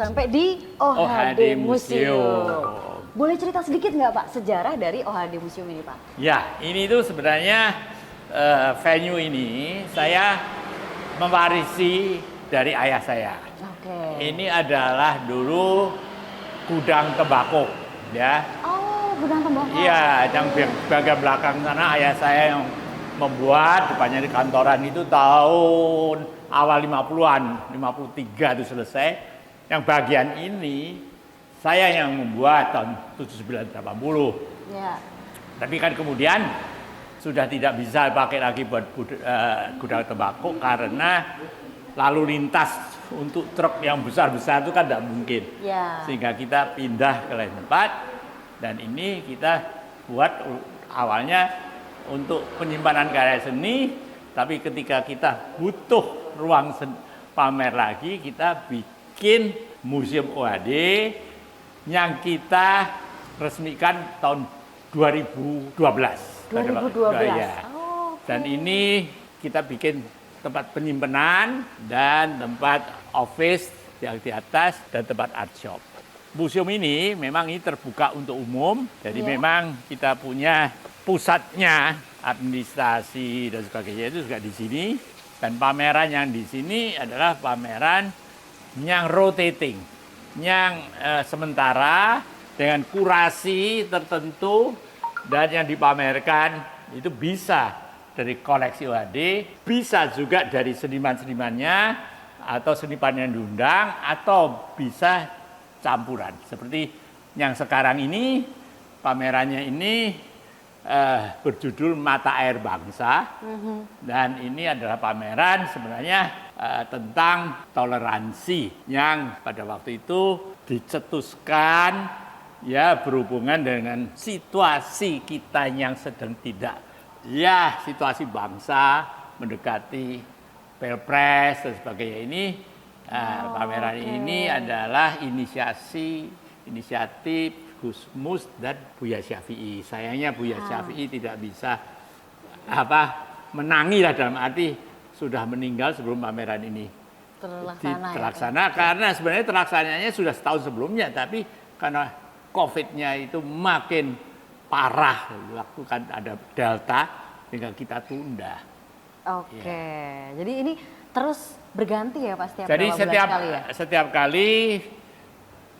sampai di OHD Museum. Boleh cerita sedikit nggak Pak sejarah dari OHD Museum ini Pak? Ya, ini tuh sebenarnya venue ini saya mewarisi dari ayah saya. Oke. Ini adalah dulu gudang tembakau, ya. Oh, gudang tembakau. Iya, yang bagian belakang sana ayah saya yang membuat, depannya di kantoran itu tahun awal 50-an, 53 itu selesai. Yang bagian ini saya yang membuat tahun 7980. Ya. Tapi kan kemudian sudah tidak bisa pakai lagi buat gudang tembakau karena lalu lintas untuk truk yang besar-besar itu kan tidak mungkin. Ya. Sehingga kita pindah ke lain tempat dan ini kita buat awalnya untuk penyimpanan karya seni, tapi ketika kita butuh ruang pamer lagi, kita bikin Museum OHD yang kita resmikan tahun 2012. 2012. Ya. Dan ini kita bikin tempat penyimpanan dan tempat office yang di atas dan tempat art shop. Museum ini memang ini terbuka untuk umum, jadi memang kita punya pusatnya administrasi dan sebagainya itu juga di sini. Dan pameran yang di sini adalah pameran yang rotating, yang sementara dengan kurasi tertentu dan yang dipamerkan itu bisa dari koleksi OHD, bisa juga dari seniman-senimannya atau seniman yang diundang atau bisa campuran. Seperti yang sekarang ini pamerannya ini berjudul Mata Air Bangsa dan ini adalah pameran sebenarnya tentang toleransi yang pada waktu itu dicetuskan ya berhubungan dengan situasi kita yang sedang tidak ya situasi bangsa mendekati Pilpres dan sebagainya ini. Pameran ini adalah inisiatif Gus Mus dan Buya Syafi'i. Sayangnya Buya Syafi'i tidak bisa menangi lah dalam arti sudah meninggal sebelum pameran ini terlaksana karena sebenarnya terlaksananya sudah setahun sebelumnya, tapi karena COVID-nya itu makin parah waktu kan ada Delta sehingga kita tunda. Oke, jadi ini terus berganti ya Pak setiap jadi berapa bulan sekali ya? Setiap kali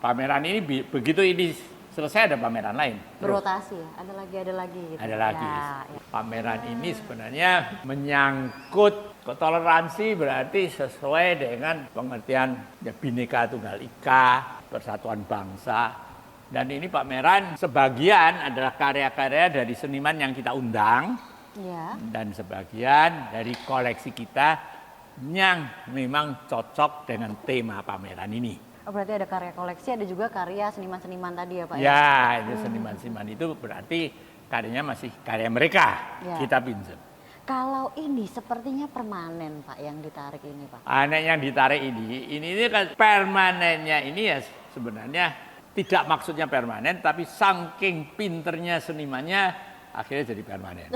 pameran ini begitu ini selesai ada pameran lain. Berotasi ya, ada lagi gitu. Ada lagi. Ya. Pameran ini sebenarnya menyangkut toleransi berarti sesuai dengan pengertian ya, Bhinneka Tunggal Ika, persatuan bangsa. Dan ini pameran sebagian adalah karya-karya dari seniman yang kita undang. Ya. Dan sebagian dari koleksi kita yang memang cocok dengan tema pameran ini. Oh, berarti ada karya koleksi, ada juga karya seniman-seniman tadi ya Pak? Ya, itu seniman-seniman itu berarti karyanya masih karya mereka, kita pinjam. Kalau ini sepertinya permanen Pak yang ditarik ini Pak? Aneh yang ditarik ini kan permanennya ini ya sebenarnya tidak maksudnya permanen, tapi saking pinternya senimannya akhirnya jadi permanen.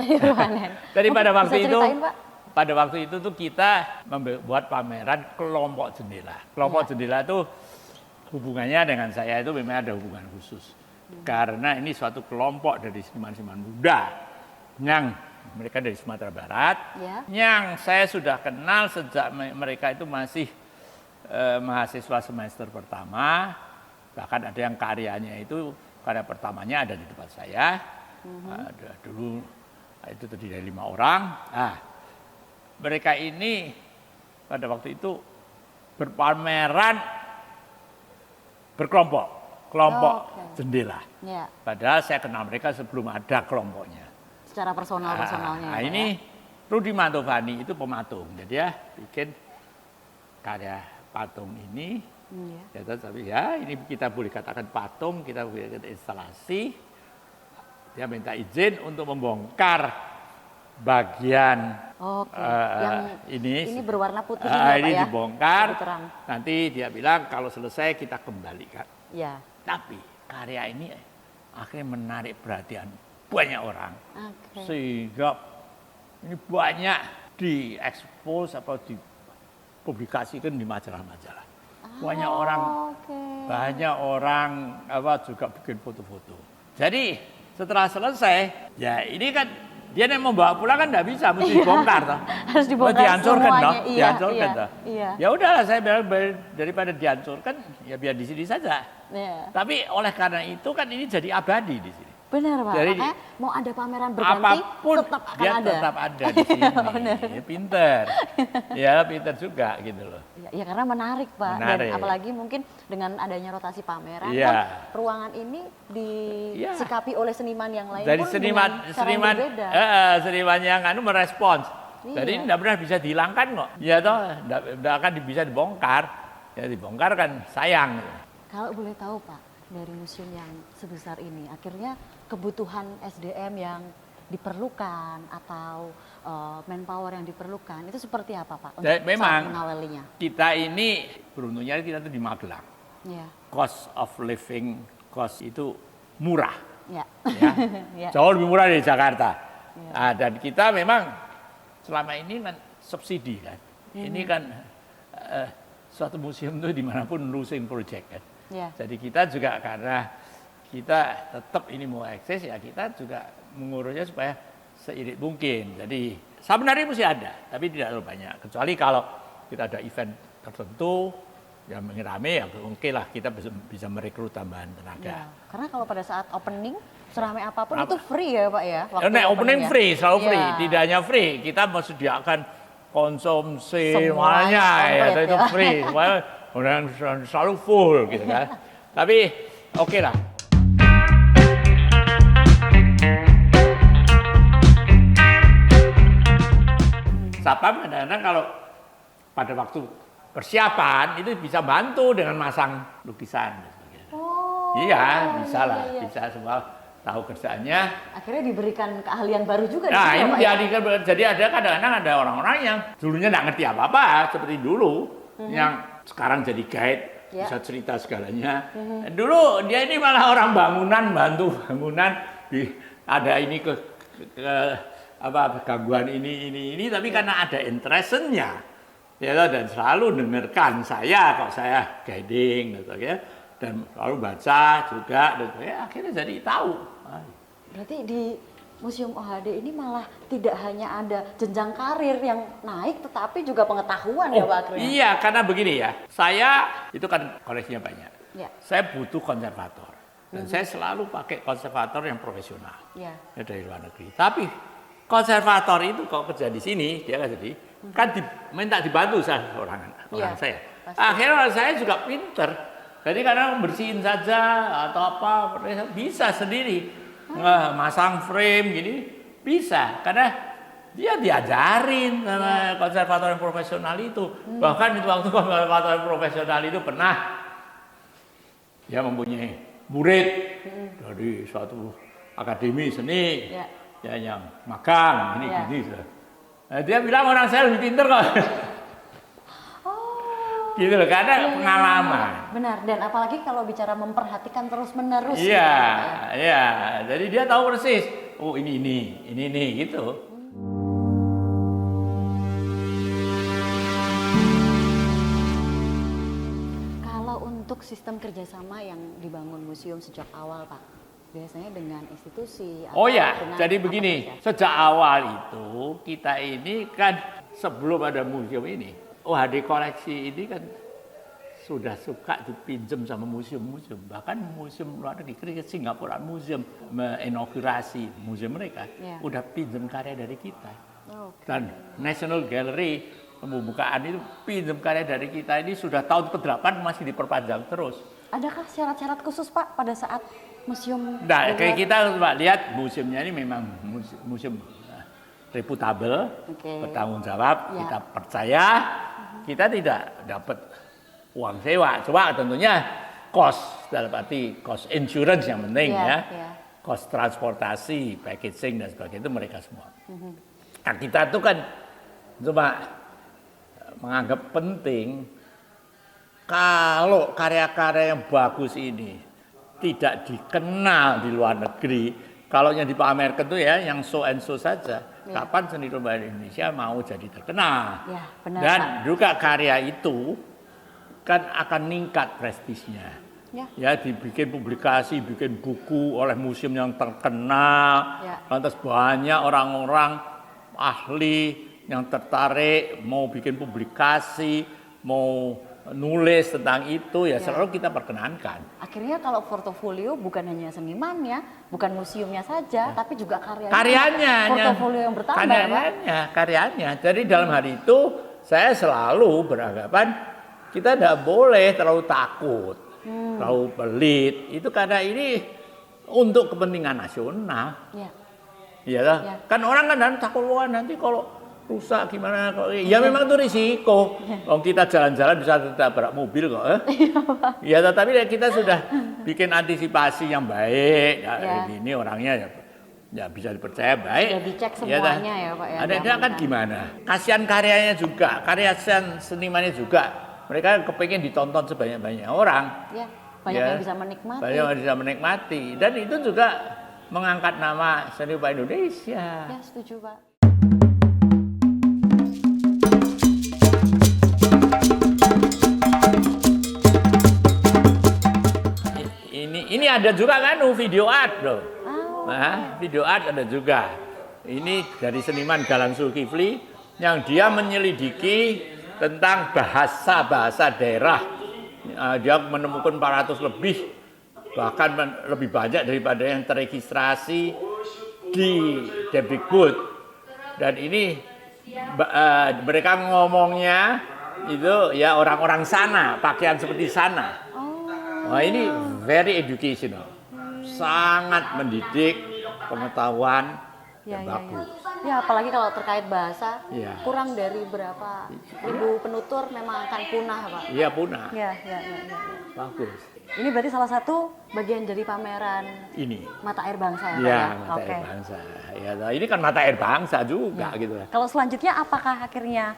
Jadi pada waktu itu tuh kita membuat pameran kelompok jendela. Kelompok jendela itu hubungannya dengan saya itu memang ada hubungan khusus. Karena ini suatu kelompok dari seniman-seniman muda yang mereka dari Sumatera Barat, yang saya sudah kenal sejak mereka itu masih mahasiswa semester pertama. Bahkan ada yang karyanya itu, karya pertamanya ada di tempat saya. Ada dulu itu terdiri dari 5 orang. Mereka ini pada waktu itu berpameran berkelompok, jendela. Padahal saya kenal mereka sebelum ada kelompoknya. Secara personalnya. Nah ini Rudi Mantovani itu pematung, jadi ya bikin karya patung ini. Ya, tapi ya ini kita boleh katakan patung, kita boleh katakan instalasi. Dia minta izin untuk membongkar bagian yang ini berwarna putih ini, ini Pak, dibongkar. Nanti dia bilang kalau selesai kita kembalikan. Ya. Tapi karya ini akhirnya menarik perhatian banyak orang, sehingga ini banyak diekspos atau dipublikasikan di majalah-majalah. banyak orang juga bikin foto-foto. Jadi setelah selesai, ya ini kan dia yang membawa pulang kan nggak bisa, mesti dibongkar toh. Harus dibongkar dihancurkan semuanya. toh, Iya, dihancurkan iya, toh. iya. Ya udahlah saya bilang daripada dihancurkan, ya biar di sini saja. Iya. Tapi oleh karena itu kan ini jadi abadi di sini. Benar Pak, Jadi, makanya mau ada pameran berganti apapun tetap akan dia ada. tetap ada di sini. Ya, pinter. Ya pinter juga gitu loh. Ya karena menarik Pak, Menarik. dan apalagi mungkin dengan adanya rotasi pameran Iya. kan ruangan ini disikapi oleh seniman yang lain Dari pun seniman dengan cara yang berbeda. seniman yang merespons. Iya. Jadi tidak pernah bisa dihilangkan kok. Ya toh, tidak akan bisa dibongkar. Ya dibongkar kan sayang. Kalau boleh tahu Pak, dari museum yang sebesar ini, akhirnya kebutuhan SDM yang diperlukan atau manpower yang diperlukan itu seperti apa Pak untuk Memang saat mengawalinya? kita ini beruntungnya kita tuh di Magelang. Ya, Cost of living cost itu murah. ya, Ya. ya. Jauh lebih murah dari Jakarta. Ya. Nah, dan kita memang selama ini kan subsidi kan. Ini kan suatu museum itu dimanapun losing project kan. Ya. Jadi kita juga karena kita tetap ini mau eksis ya kita juga mengurusnya supaya seirit mungkin. Jadi sebenarnya mesti ada, tapi tidak terlalu banyak. Kecuali kalau kita ada event tertentu yang rame ya oke lah kita bisa merekrut tambahan tenaga. Ya. Karena kalau pada saat opening seramai apapun itu free ya Pak ya? Opening ya? free, selalu free. Ya. Tidak hanya free, kita mesediakan konsumsi Semuanya semuanya ya, komplit itu ya. free. Kemudian selalu full gitu kan. Tapi oke lah. Satpam kadang-kadang kalau pada waktu persiapan itu bisa bantu dengan masang lukisan. Oh, Iya, bisa lah, iya. bisa semua tahu kerjaannya. Akhirnya diberikan keahlian baru juga di Nah, sini ya, ini Pak, ya? jadi ada kadang-kadang ada orang-orang yang dulunya nggak ngerti apa-apa seperti dulu, yang sekarang jadi guide, Ya. bisa cerita segalanya. Dulu dia ini malah orang bangunan, bantu bangunan, ada ini ke gangguan ini, tapi karena ada interestnya, ya dan selalu dengarkan saya kok saya guiding, gitu ya, dan selalu baca juga, gitu ya, akhirnya jadi tahu. Berarti di Museum OHD ini malah tidak hanya ada jenjang karir yang naik, tetapi juga pengetahuan ya Pak akhirnya. Iya, karena begini ya, saya itu kan koleksinya banyak. Ya. Saya butuh konservator, dan saya selalu pakai konservator yang profesional Ya. ya, dari luar negeri. Tapi konservator itu kalau kerja di sini, dia kan jadi kan minta dibantu orang Iya, saya. pasti. Akhirnya saya juga pinter. Jadi kadang bersihin saja atau apa bisa sendiri. Masang frame gini bisa karena dia diajarin sama konservator yang profesional itu. Bahkan itu waktu konservator yang profesional itu pernah dia mempunyai murid dari suatu akademi seni Ya. ya yang magang ini Ya. gini. Nah, dia bilang orang saya lebih pinter kok. Gitu loh, karena pengalaman. Benar, dan apalagi kalau bicara memperhatikan terus-menerus. Iya, gitu, Pak, ya. iya. Jadi dia tahu persis. Oh ini gitu. Kalau untuk sistem kerjasama yang dibangun museum sejak awal Pak, biasanya dengan institusi. Oh atau ya, dengan jadi apa begini. saja? Sejak awal itu kita ini kan sebelum ada museum ini, OHD koleksi ini kan sudah suka dipinjam sama museum-museum. Bahkan museum luar negeri, Singapura Museum meninaugurasi museum mereka, Ya. udah pinjam karya dari kita. Oke. Dan National Gallery pembukaan itu pinjam karya dari kita ini sudah tahun ke-8 masih diperpanjang terus. Adakah syarat-syarat khusus Pak pada saat museum? Nah, kayak dibuat? kita coba lihat museumnya ini memang museum reputabel, Oke. bertanggung jawab, Ya. kita percaya, kita tidak dapat uang sewa. Coba tentunya cost, dalam arti cost insurance yang penting Ya, ya. ya. Cost transportasi, packaging dan sebagainya itu mereka semua. Nah, kita tuh kan coba menganggap penting kalau karya-karya yang bagus ini tidak dikenal di luar negeri, kalau yang dipamerkan tuh ya yang so and so saja. Ya. Kapan seni rupa Indonesia mau jadi terkenal? Ya, benar, Dan Pak. juga karya itu kan akan meningkat prestisnya. Ya, dibikin publikasi, bikin buku oleh museum yang terkenal, lantas banyak orang-orang ahli yang tertarik mau bikin publikasi, mau nulis tentang itu, ya selalu kita perkenankan. Akhirnya kalau portofolio bukan hanya senimannya, bukan museumnya saja, tapi juga karyanya. Portofolio yang bertambah, karyanya. Jadi dalam hal itu saya selalu beranggapan kita tidak boleh terlalu takut, terlalu pelit. Itu karena ini untuk kepentingan nasional. Ya. Kan orang kan takut, wah nanti kalau rusak gimana? Ya memang itu risiko. Kalau kita jalan-jalan bisa tertabrak mobil kok. Ya, tetapi kita sudah bikin antisipasi yang baik. Ini orangnya ya bisa dipercaya baik. Sudah dicek semuanya ya Pak ya. Ada kan gimana? Kasihan karyanya juga, karya senimannya juga. Mereka kepengen ditonton sebanyak-banyak orang. Banyak yang bisa menikmati. Banyak yang bisa menikmati. Dan itu juga mengangkat nama seni rupa Indonesia. Ya, setuju Pak. Ini ada juga kan video art loh. Nah, video art ada juga. Ini dari seniman Galang Zulkifli yang dia menyelidiki tentang bahasa daerah. Dia menemukan 400 lebih, bahkan lebih banyak daripada yang terregistrasi di Depdikbud. Dan ini mereka ngomongnya itu ya orang-orang sana, pakaian seperti sana. Wah, ini very educational, sangat mendidik pengetahuan yang bagus. Ya, apalagi kalau terkait bahasa, kurang dari berapa ribu penutur memang akan punah, Pak. Iya, punah. Ya. Bagus. Ini berarti salah satu bagian dari pameran ini Mata Air Bangsa ya, Pak? Ya, Mata Air Bangsa. Ya, ini kan Mata Air Bangsa juga gitu. Kalau selanjutnya apakah akhirnya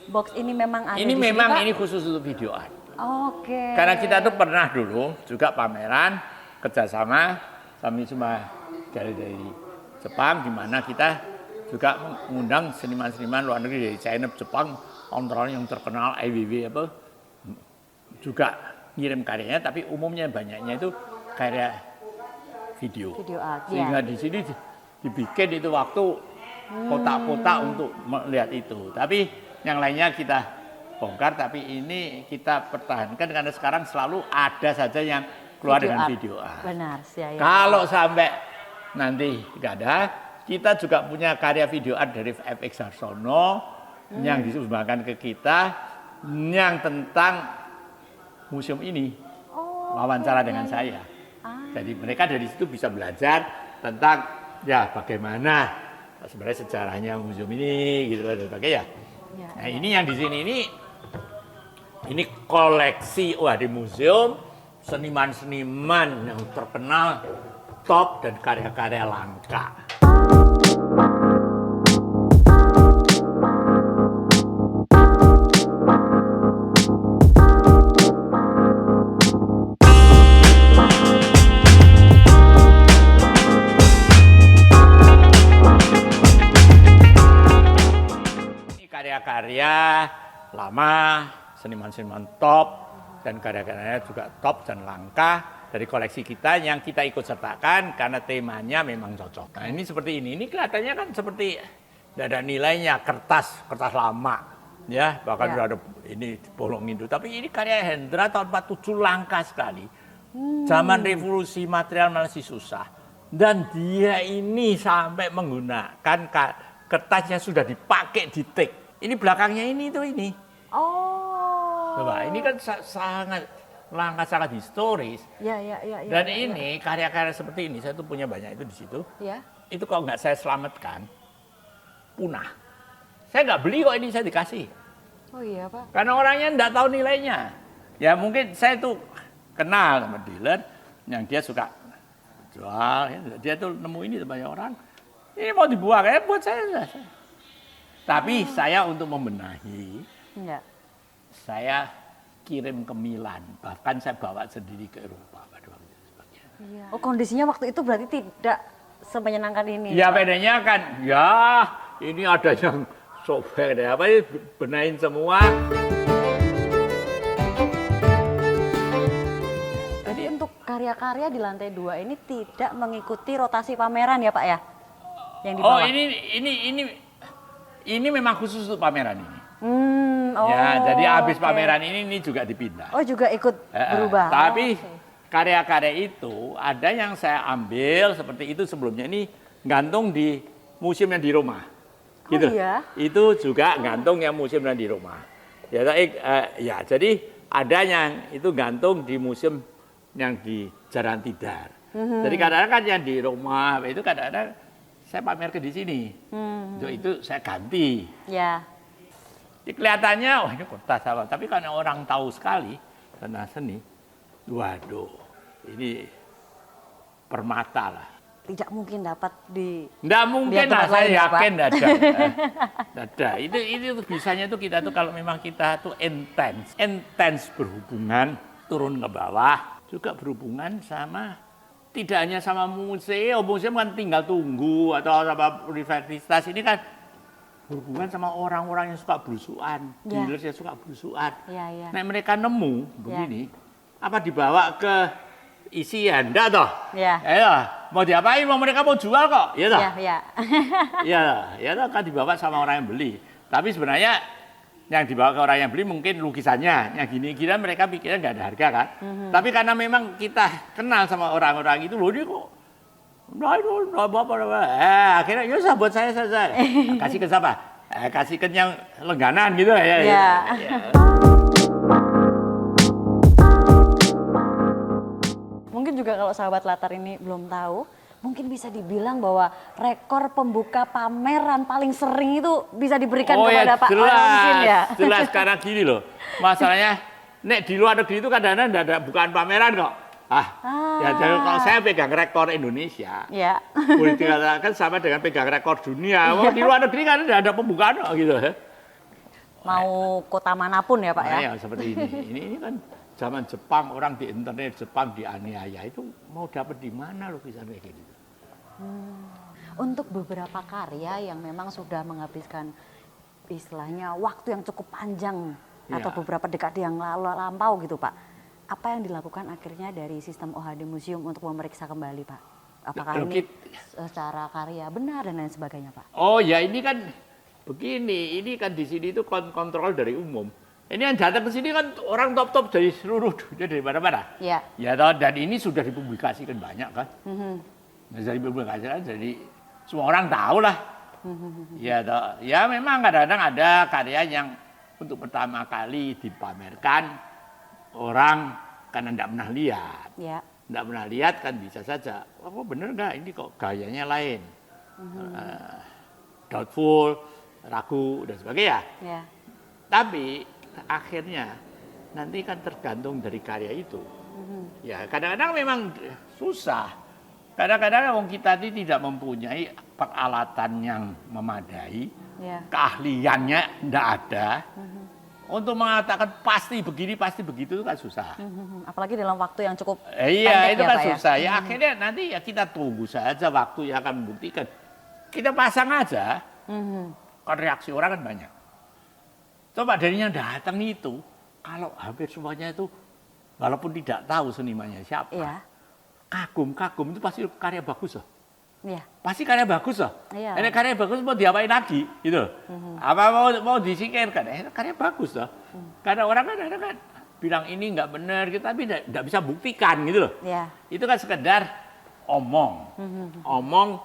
box ini memang ada ini di memang sini, Pak? Ini khusus untuk video art. Oke. Karena kita tuh pernah dulu juga pameran kerjasama sama dari Jepang, di mana kita juga mengundang seniman-seniman luar negeri dari China, Jepang, orang yang terkenal IWW juga ngirim karyanya, tapi umumnya banyaknya itu karya video art. Sehingga di sini dibikin itu waktu kotak-kotak untuk melihat itu. Tapi yang lainnya kita bongkar, tapi ini kita pertahankan karena sekarang selalu ada saja yang keluar dengan video art. Benar, Kalau sampai nanti nggak ada, kita juga punya karya video art dari FX Harsono yang disumbangkan ke kita, yang tentang museum ini, wawancara dengan saya. Jadi mereka dari situ bisa belajar tentang ya bagaimana sebenarnya sejarahnya museum ini, gitu dan sebagainya. Nah, ini yang di sini ini koleksi di museum seniman-seniman yang terkenal, top, dan karya-karya langka. Ini karya-karya lama, seniman-seniman top, dan karya-karyanya juga top dan langka dari koleksi kita yang kita ikut sertakan karena temanya memang cocok. Nah, ini seperti ini kelihatannya kan seperti tidak ada nilainya, kertas lama, ya bahkan sudah ada ini bolongin itu. Tapi ini karya Hendra tahun 47, langka sekali. Zaman revolusi material masih susah, dan dia ini sampai menggunakan kertasnya sudah dipakai di take. Ini belakangnya ini. Coba, ini kan sangat langka, sangat historis. Dan ini karya-karya seperti ini, saya tuh punya banyak itu di situ. Itu kalau nggak saya selamatkan, punah. Saya nggak beli kok, ini saya dikasih. Oh iya Pak. Karena orangnya nggak tahu nilainya. Ya mungkin saya tuh kenal sama dealer yang dia suka jual. Ya. Dia tuh nemu ini banyak orang. Ini mau dibuang, buat saya. Tapi saya untuk membenahi. Saya kirim ke Milan, bahkan saya bawa sendiri ke Eropa pada waktu itu. Oh, kondisinya waktu itu berarti tidak semenyenangkan ini. Ya bedanya kan, ini ada yang sobek, benahin semua. karya-karya di lantai 2 ini tidak mengikuti rotasi pameran ya Pak ya? Yang di Oh, bawah. ini memang khusus untuk pameran ini. Oh, Ya, jadi habis oke. pameran ini juga dipindah. Oh, juga ikut berubah. Tapi Oh, oke. karya-karya itu ada yang saya ambil seperti itu sebelumnya ini gantung di museum yang di Roma. Oh, iya? Itu juga gantung yang museum yang di Roma. Ya, ya, jadi ada yang itu gantung di museum yang di Jalan Tidar. Jadi kadang-kadang kan yang di Roma itu kadang-kadang saya pamer ke di sini. Itu saya ganti. Ya. Jadi kelihatannya, wah ini kota sawah. Tapi karena orang tahu sekali tentang seni, waduh, ini permata lah. Tidak mungkin dapat di Nggak mungkin Lihat lah, tempat saya lain ya, Pak? yakin nggak ada. Nggak ada. Itu bisanya tuh kita tuh kalau memang kita tuh intens berhubungan turun ke bawah, juga berhubungan sama tidak hanya sama museum kan tinggal tunggu atau sama universitas ini kan berhubungan sama orang-orang yang suka belusuan, Ya. dealers yang suka belusuan. Ya, ya. Nah mereka nemu begini, apa dibawa ke isian, enggak toh? Ya. Ya, mau diapain? Mau mereka mau jual kok, ya toh? Ya, ya. Ya toh kan dibawa sama orang yang beli. Tapi sebenarnya yang dibawa ke orang yang beli mungkin lukisannya, yang gini-gini mereka pikirnya nggak ada harga kan. Tapi karena memang kita kenal sama orang-orang itu, loh ini kok nah itu akhirnya ya usah buat saya saja. Kasih ke siapa? Kasih ke yang Lengganan gitu ya. Ya. Mungkin juga kalau sahabat latar ini belum tahu, mungkin bisa dibilang bahwa rekor pembuka pameran paling sering itu bisa diberikan kepada Pak Oyo mungkin ya. jelas karena gini loh. Masalahnya nek di luar negeri itu kadang-kadang ada bukaan pameran kok. Ya jadi kalau saya pegang rekor Indonesia, Ya. boleh dikatakan sama dengan pegang rekor dunia. Wah, di luar negeri kan ada pembukaan kok gitu. Mau kota manapun ya Pak ya. Nah, ya seperti ini. Ini kan zaman Jepang, orang di internet Jepang dianiaya itu mau dapat di mana lukisan kayak gitu. Untuk beberapa karya yang memang sudah menghabiskan istilahnya waktu yang cukup panjang atau Ya. beberapa dekade yang lampau gitu Pak. Apa yang dilakukan akhirnya dari sistem OHD Museum untuk memeriksa kembali Pak? Apakah ini secara karya benar dan lain sebagainya Pak? Oh ya ini kan begini, ini kan di sini itu kontrol dari umum. Ini yang datang ke sini kan orang top-top dari seluruh dunia dari mana-mana. Ya. Ya toh, dan ini sudah dipublikasikan banyak kan. Nah, dari dipublikasikan jadi semua orang tahu lah. Ya toh, ya memang kadang-kadang ada karya yang untuk pertama kali dipamerkan orang karena tidak pernah lihat. Ya. Tidak pernah lihat kan bisa saja. Oh bener nggak ini kok gayanya lain. Doubtful, ragu dan sebagainya. Ya. Tapi akhirnya nanti kan tergantung dari karya itu. Ya kadang-kadang memang susah. Kadang-kadang orang kita ini tidak mempunyai peralatan yang memadai, Ya. keahliannya tidak ada. Untuk mengatakan pasti begini, pasti begitu itu kan susah. Apalagi dalam waktu yang cukup Iya, pendek itu ya, kan Pak ya? susah. Ya akhirnya nanti ya kita tunggu saja waktu yang akan membuktikan. Kita pasang aja, kan reaksi orang kan banyak. Coba dari yang datang itu, kalau hampir semuanya itu, walaupun tidak tahu senimannya siapa, Iya. kagum itu pasti karya bagus loh. Iya. Pasti karya bagus loh. Iya. Ini karya bagus mau diapain lagi, gitu. Apa mau disingkirkan? Karya bagus loh. Karena orang kan bilang ini nggak benar, tapi nggak bisa buktikan gitu loh. Iya. Itu kan sekedar omong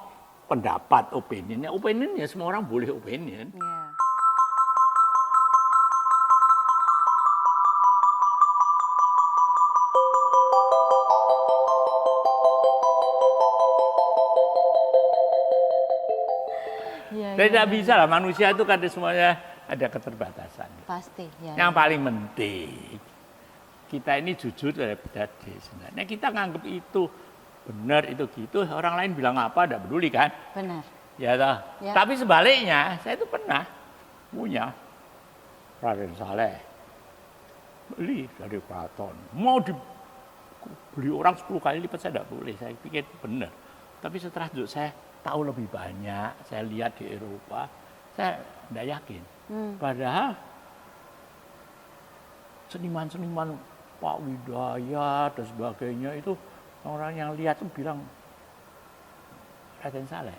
pendapat, opinionnya. Opinionnya semua orang boleh opinion. Iya. Iya, Dan iya, tidak bisa lah manusia itu kan semuanya ada keterbatasan. pasti ya. Yang paling penting kita ini jujur daripada sebenarnya kita nganggap itu benar itu gitu, orang lain bilang apa tidak peduli kan? Benar. Ya toh. Ya. Tapi sebaliknya saya itu pernah punya Raden Saleh beli dari Keraton, mau dibeli orang 10 kali lipat saya tidak boleh, saya pikir benar. Tapi setelah itu saya tahu lebih banyak, saya lihat di Eropa, saya tidak yakin. Padahal seniman-seniman Pak Widayat dan sebagainya itu orang yang lihat tuh bilang Raden Saleh.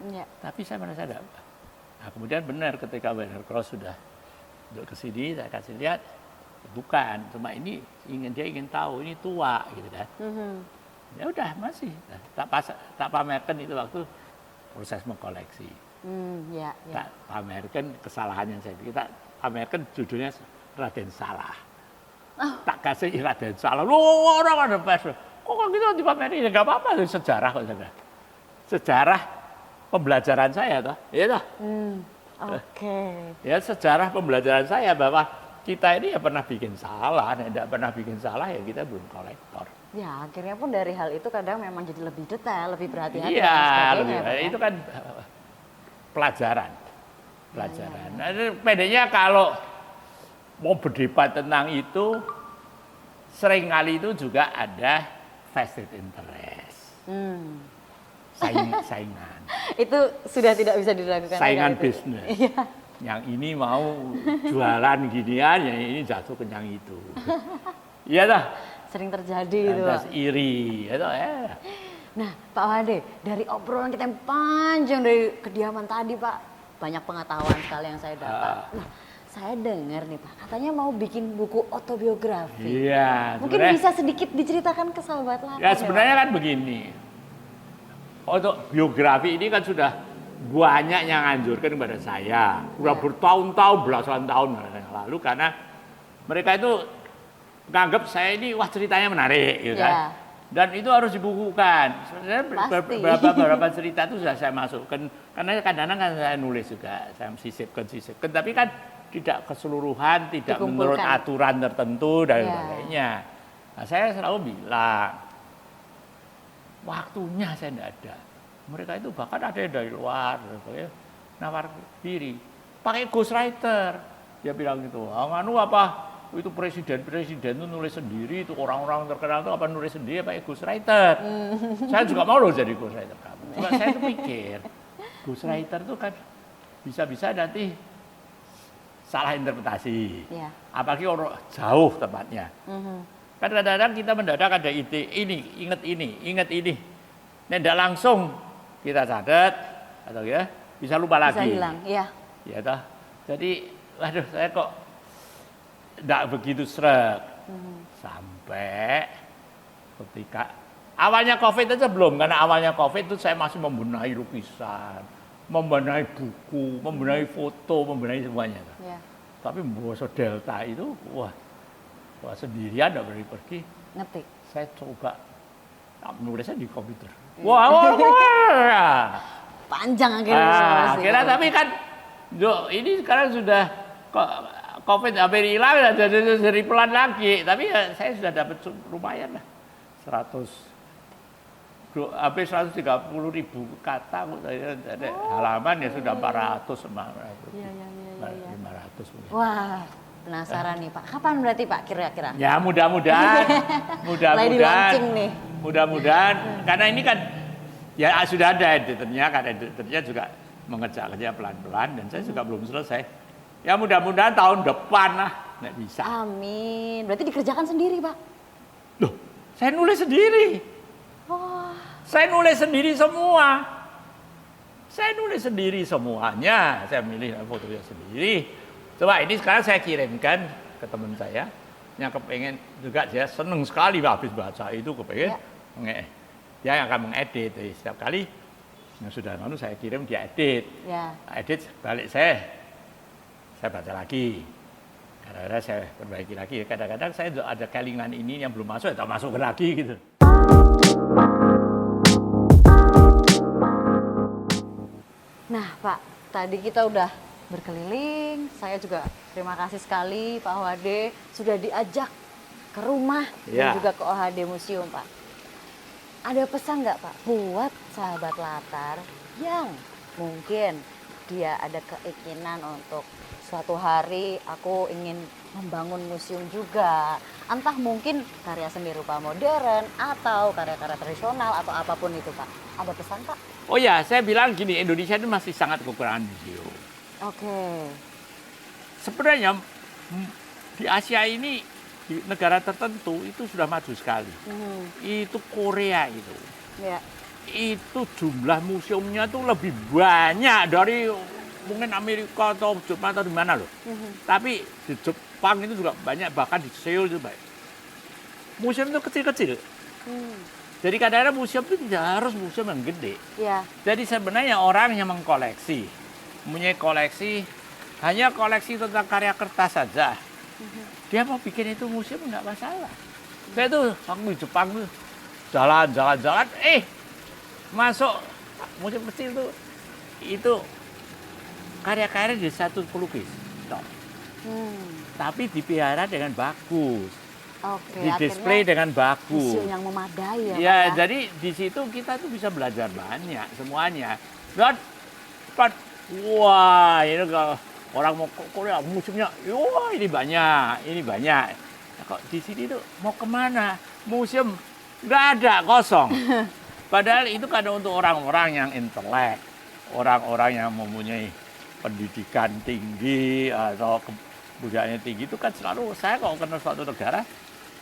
Ya. Tapi saya merasa tidak. Nah, kemudian benar ketika Werner Kross sudah duduk ke sini, saya kasih lihat, bukan, cuma ini dia ingin tahu, ini tua gitu kan. Ya udah masih, tak pamerkan itu waktu proses mengkoleksi. Ya. Tak pamerkan kesalahan yang saya bikin, tak pamerkan judulnya Raden Salah. Tak kasih Raden Salah, lu orang ada pers, kok gitu dipamerin, ya nggak apa-apa, sejarah kok saudara. Sejarah pembelajaran saya toh, ya toh. Oke. Ya sejarah pembelajaran saya bahwa kita ini ya pernah bikin salah, tidak pernah bikin salah ya kita belum kolektor. Ya, akhirnya pun dari hal itu kadang memang jadi lebih detail, lebih berhati-hati Iya, dan sebagainya. lebih, Pak, ya? itu kan pelajaran. Nah, pedenya kalau mau berdebat tentang itu, seringkali itu juga ada vested interest. Saingan. Itu sudah tidak bisa diragukan. Saingan lagi, bisnis. Iya. Yang ini mau jualan ginian, yang ini jatuh ke yang itu. Iya dah. Sering terjadi itu, Lantas Pak. iri, itu Nah, Pak Wade, dari obrolan kita yang panjang dari kediaman tadi, Pak, banyak pengetahuan sekali yang saya dapat. Nah, saya dengar nih, Pak, katanya mau bikin buku autobiografi. Iya. Mungkin bisa sedikit diceritakan ke sahabat Latar. Ya sebenarnya kan begini. Untuk biografi ini kan sudah banyak yang anjurkan kepada saya. Sudah bertahun-tahun, belasan tahun yang lalu karena mereka itu menganggap saya ini wah ceritanya menarik gitu kan. Dan itu harus dibukukan. Sebenarnya beberapa cerita itu sudah saya masukkan karena kadang-kadang kan saya nulis juga, saya sisipkan. Tapi kan tidak keseluruhan, tidak menurut aturan tertentu dan sebagainya. Nah, saya selalu bilang waktunya saya tidak ada. Mereka itu bahkan ada yang dari luar, nawar diri, pakai ghostwriter. Dia bilang gitu, nganu apa? Itu presiden itu nulis sendiri, itu orang-orang terkenal itu apa nulis sendiri pakai ghostwriter. Saya juga mau loh jadi ghostwriter kamu. Cuma saya tuh pikir, ghostwriter itu kan bisa-bisa nanti salah interpretasi. Apalagi orang jauh tempatnya. Kan kadang-kadang kita mendadak ada ide, ingat ini. Nah, tidak langsung kita catat, atau ya bisa lupa lagi. Bisa hilang, iya. Ya toh. Jadi, waduh saya kok tidak begitu sreg. Sampai ketika awalnya COVID aja belum, karena awalnya COVID itu saya masih membenahi lukisan, membenahi buku, membenahi foto, membenahi semuanya. Ya. Tapi bahasa Delta itu, wah sendirian tidak berani pergi. Ngetik. Saya coba menulisnya di komputer. Wah, panjang akhirnya. Akhirnya tapi kan, ini sekarang sudah COVID hampir hilang, jadi pelan lagi. Tapi ya, saya sudah dapat lumayan lah, hampir 130.000 kata, halaman ya sudah 400, 500 mungkin. Wah, penasaran nih Pak. Kapan berarti Pak kira-kira? Ya mudah-mudahan, mudah-mudahan, karena ini kan ya sudah ada editornya, kan editornya juga mengerjakannya pelan-pelan dan saya juga belum selesai. Ya mudah-mudahan tahun depan lah, nggak bisa. Amin. Berarti dikerjakan sendiri Pak? Loh, saya nulis sendiri. Wah. Saya nulis sendiri semua. Saya nulis sendiri semuanya. Saya milih fotonya sendiri. Coba ini sekarang saya kirimkan ke teman saya yang kepengen juga, dia seneng sekali habis baca itu, kepengen dia yang akan mengedit. Jadi setiap kali yang sudah lalu saya kirim, dia edit. Edit balik saya baca lagi. Kadang-kadang saya perbaiki lagi. Kadang-kadang saya ada kelingan ini yang belum masuk, ya tak masuk lagi gitu. Nah Pak, tadi kita udah berkeliling. Saya juga terima kasih sekali Pak Wade sudah diajak ke rumah dan juga ke OHD Museum Pak. Ada pesan nggak Pak buat sahabat Latar yang mungkin dia ada keinginan untuk suatu hari aku ingin membangun museum juga, entah mungkin karya seni rupa modern atau karya-karya tradisional atau apapun itu Pak. Ada pesan Pak? Oh ya, saya bilang gini, Indonesia itu masih sangat kekurangan museum. Oke. Sebenarnya di Asia ini di negara tertentu itu sudah maju sekali. Itu Korea itu. Ya. Itu jumlah museumnya tuh lebih banyak dari mungkin Amerika atau Jepang atau di mana loh. Tapi di Jepang itu juga banyak, bahkan di Seoul itu banyak. Museum itu kecil-kecil. Jadi kadang-kadang museum itu tidak harus museum yang gede. Ya. Jadi sebenarnya orang yang mengkoleksi, mempunyai koleksi, hanya koleksi tentang karya kertas saja. Dia mau bikin itu museum nggak masalah. Saya tuh waktu di Jepang tuh jalan-jalan, masuk museum kecil tuh, itu karya-karya di satu pelukis. Toh. Tapi dipelihara dengan bagus. Oke, Di display dengan bagus. museum yang memadai ya, Ya, Pak, ya. jadi di situ kita tuh bisa belajar banyak semuanya. Dan wah, ini kalau orang mau ke Korea museumnya, wah ini banyak, ini banyak. Nah, kok di sini tuh mau kemana? Museum nggak ada, kosong. Padahal itu kadang untuk orang-orang yang intelek, orang-orang yang mempunyai pendidikan tinggi atau kebudayaannya tinggi itu kan selalu saya kalau kenal suatu negara.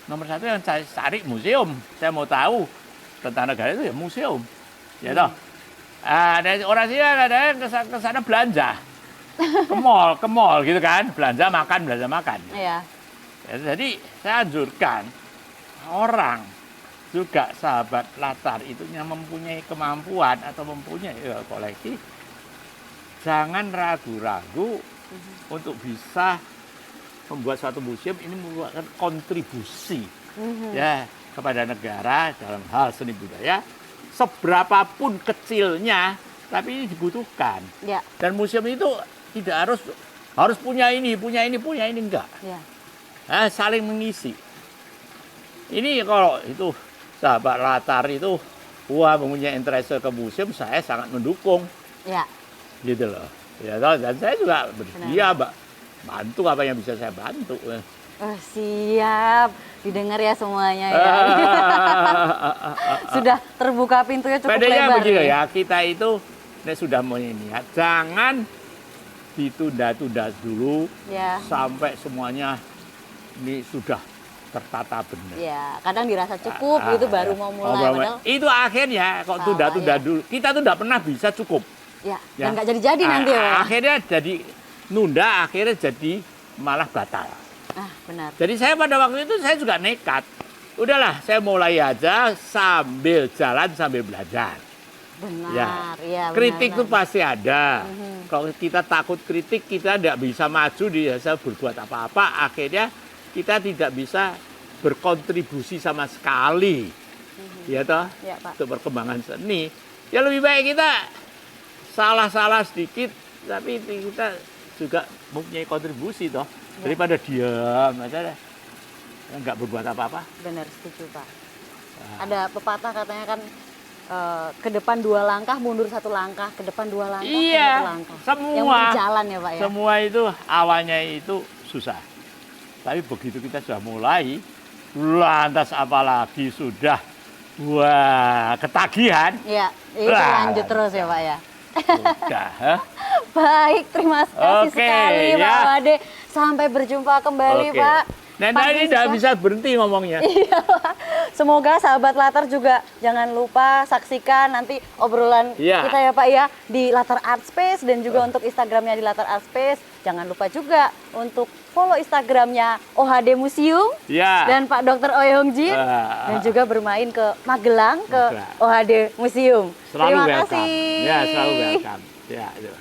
Nomor satu yang saya cari museum. Saya mau tahu tentang negara itu ya museum. Ya toh. Ada orang sini ada ke sana belanja. Ke mall gitu kan. Belanja makan. Iya. Ya, jadi saya anjurkan orang juga sahabat latar itu yang mempunyai kemampuan atau mempunyai koleksi, jangan ragu-ragu untuk bisa membuat suatu museum ini merupakan kontribusi ya kepada negara dalam hal seni budaya, seberapapun kecilnya, tapi ini dibutuhkan. Ya. Dan museum itu tidak harus punya ini enggak. Ya. Saling mengisi. Ini kalau itu sahabat latar itu mempunyai interest ke museum, saya sangat mendukung. Ya. Gitu loh. Ya, dan saya juga bersedia, Mbak. Bantu apa yang bisa saya bantu. Siap, didengar ya semuanya ya. Sudah terbuka pintunya cukup Padahal lebar. begini nih. ya, kita itu sudah mau ini ya, jangan ditunda-tunda dulu Ya. sampai semuanya ini sudah tertata benar. Ya, kadang dirasa cukup gitu baru mau mulai. Padahal Itu akhirnya kok salah, tunda-tunda ya. dulu. Kita tuh tidak pernah bisa cukup. ya, Ya. dan nggak jadi-jadi nanti ya, Pak. Akhirnya jadi nunda, akhirnya jadi malah batal. Benar. Jadi saya pada waktu itu saya juga nekat. Udahlah, saya mulai aja sambil jalan sambil belajar. Benar. Ya. Iya, Kritik itu benar. pasti ada. Kalau kita takut kritik, kita tidak bisa maju di hasil berbuat apa-apa. Akhirnya kita tidak bisa berkontribusi sama sekali. Ya toh? Ya, Pak. Untuk perkembangan seni. Ya lebih baik kita salah-salah sedikit, tapi kita juga mempunyai kontribusi toh. Ya. Daripada diam aja nggak berbuat apa-apa. Benar, setuju, Pak. Ada pepatah katanya kan ke depan 2 langkah, mundur 1 langkah, ke depan 2 langkah, Iya, 1 langkah. semua. Yang berjalan ya, Pak ya. Semua itu awalnya itu susah. Tapi begitu kita sudah mulai, lantas apalagi sudah ketagihan. Iya, itu Wah, lanjut terus ya, Pak ya. Sudah. Baik, terima kasih Oke, sekali ya. Pak Wade. Sampai berjumpa kembali, Oke. Pak. Nah, Pagi ini tidak susah. bisa berhenti ngomongnya. Iya, Pak. Semoga sahabat latar juga jangan lupa saksikan nanti obrolan Iya. kita ya, Pak ya, di Latar Art Space dan juga untuk Instagramnya di Latar Art Space. Jangan lupa juga untuk follow Instagramnya OHD Museum Ya. dan Pak Dr. Oyong Jin dan juga bermain ke Magelang ke Magelang. OHD Museum. Selalu Terima welcome. kasih. Ya, selalu welcome. Ya, itu.